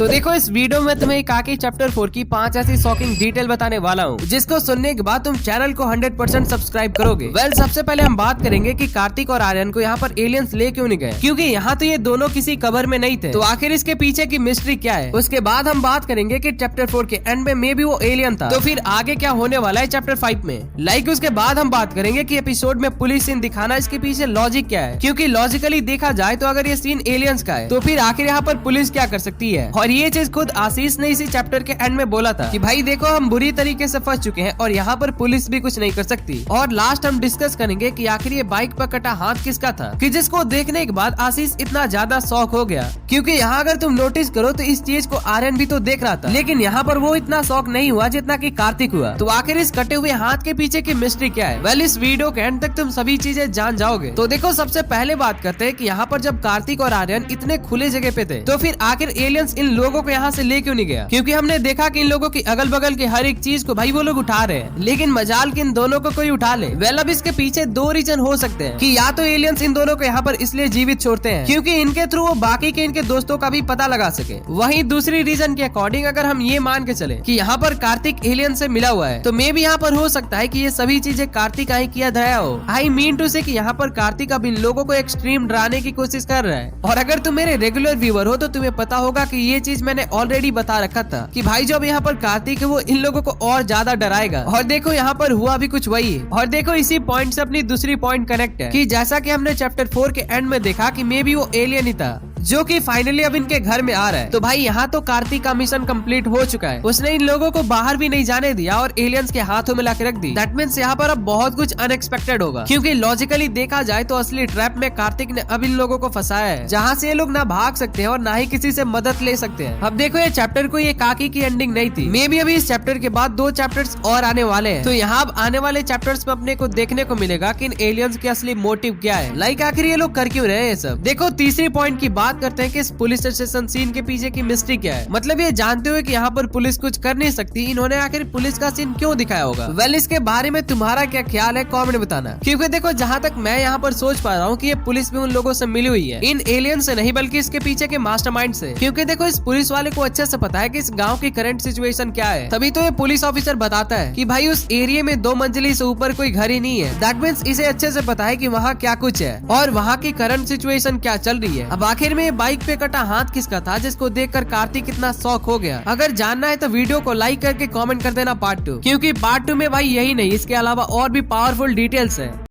तो देखो इस वीडियो में तुम्हें काकी चैप्टर 4 की 5 ऐसी शॉकिंग डिटेल बताने वाला हूँ जिसको सुनने के बाद तुम चैनल को 100% सब्सक्राइब करोगे। सबसे पहले हम बात करेंगे कि कार्तिक और आर्यन को यहाँ पर एलियंस ले क्यों नहीं गए, क्योंकि यहाँ तो ये दोनों किसी कवर में नहीं थे। तो आखिर इसके पीछे की मिस्ट्री क्या है। उसके बाद हम बात करेंगे कि चैप्टर 4 के एंड में मे बी वो एलियन था, तो फिर आगे क्या होने वाला है चैप्टर 5 में। उसके बाद हम बात करेंगे कि एपिसोड में पुलिस सीन दिखाना इसके पीछे लॉजिक क्या है, क्योंकि लॉजिकली देखा जाए तो अगर ये सीन एलियंस का है तो फिर आखिर यहाँ पर पुलिस क्या कर सकती है। और ये चीज खुद आशीष ने इसी चैप्टर के एंड में बोला था कि भाई देखो हम बुरी तरीके से फंस चुके हैं और यहाँ पर पुलिस भी कुछ नहीं कर सकती। और लास्ट हम डिस्कस करेंगे कि आखिर ये बाइक पर कटा हाथ किसका था, कि जिसको देखने के बाद आशीष इतना ज्यादा शॉक हो गया। क्योंकि यहाँ अगर तुम नोटिस करो तो इस चीज को आर्यन भी तो देख रहा था, लेकिन यहाँ पर वो इतना शॉक नहीं हुआ जितना कि कार्तिक हुआ। तो आखिर इस कटे हुए हाथ के पीछे की मिस्ट्री क्या है, इस वीडियो के एंड तक तुम सभी चीजें जान जाओगे। तो देखो सबसे पहले बात करते हैं कि यहाँ पर जब कार्तिक और आर्यन इतने खुले जगह पे थे तो फिर आखिर एलियंस इन लोगों को यहाँ से ले क्यों नहीं गया, क्योंकि हमने देखा कि इन लोगों की अगल बगल की हर एक चीज को भाई वो लोग उठा रहे हैं, लेकिन मजाल कि इन दोनों को कोई उठा ले। अब इसके पीछे दो रीजन हो सकते हैं कि या तो एलियंस इन दोनों को यहाँ पर इसलिए जीवित छोड़ते हैं क्योंकि इनके थ्रू वो बाकी के इनके दोस्तों का भी पता लगा सके। वहीं दूसरी रीजन के अकॉर्डिंग अगर हम ये मान के चले कि यहाँ पर कार्तिक एलियन से मिला हुआ है तो मे भी यहाँ पर हो सकता है कि ये सभी चीजें कार्तिक ही किया धराया हो। आई मीन टू से कि यहाँ पर कार्तिक अब इन लोगों को एक्सट्रीम डराने की कोशिश कर रहा है। और अगर तुम मेरे रेगुलर व्यूअर हो तो तुम्हें पता होगा कि ये चीज मैंने ऑलरेडी बता रखा था कि भाई जो अब यहाँ पर कार्तिक है वो इन लोगों को और ज्यादा डराएगा। और देखो यहाँ पर हुआ भी कुछ वही है। और देखो इसी पॉइंट से अपनी दूसरी पॉइंट कनेक्ट है कि जैसा कि हमने चैप्टर 4 के एंड में देखा कि मे बी वो एलियन ही था जो कि फाइनली अब इनके घर में आ रहा है। तो भाई यहाँ तो कार्तिक का मिशन कंप्लीट हो चुका है, उसने इन लोगों को बाहर भी नहीं जाने दिया और एलियंस के हाथों में लाके रख दी। दैट मीन्स यहाँ पर अब बहुत कुछ अनएक्सपेक्टेड होगा, क्योंकि लॉजिकली देखा जाए तो असली ट्रैप में कार्तिक ने अब इन लोगों को फंसाया है जहाँ से ये लोग ना भाग सकते हैं और ना ही किसी से मदद ले सकते हैं। अब देखो ये चैप्टर को ये काकी की एंडिंग नहीं थी, मे बी अभी इस चैप्टर के बाद 2 चैप्टर्स और आने वाले हैं। तो यहाँ अब आने वाले चैप्टर्स में अपने को देखने को मिलेगा कि इन एलियंस के असली मोटिव क्या है, आखिर ये लोग कर क्यों रहे हैं सब। देखो तीसरी पॉइंट की बात करते हैं कि इस पुलिस स्टेशन सीन के पीछे की मिस्ट्री क्या है। मतलब ये जानते हुए कि यहाँ पर पुलिस कुछ कर नहीं सकती, इन्होंने आखिर पुलिस का सीन क्यों दिखाया होगा। इसके बारे में तुम्हारा क्या ख्याल है कमेंट में बताना, क्योंकि देखो जहाँ तक मैं यहाँ पर सोच पा रहा हूँ कि ये पुलिस भी उन लोगों से मिली हुई है, इन एलियन से नहीं बल्कि इसके पीछे के मास्टरमाइंड से। क्योंकि देखो इस पुलिस वाले को अच्छे से पता है कि इस गाँव की करंट सिचुएशन क्या है, तभी तो ये पुलिस ऑफिसर बताता है कि भाई उस एरिया में 2 मंजिली से ऊपर कोई घर ही नहीं है। दैट मीन्स इसे अच्छे से पता है कि वहाँ क्या कुछ है और वहाँ की करंट सिचुएशन क्या चल रही है। अब आखिर में बाइक पे कटा हाथ किसका था जिसको देखकर कार्तिक कितना शॉक हो गया। अगर जानना है तो वीडियो को लाइक करके कमेंट कर देना पार्ट 2, क्योंकि पार्ट 2 में भाई यही नहीं इसके अलावा और भी पावरफुल डिटेल्स है।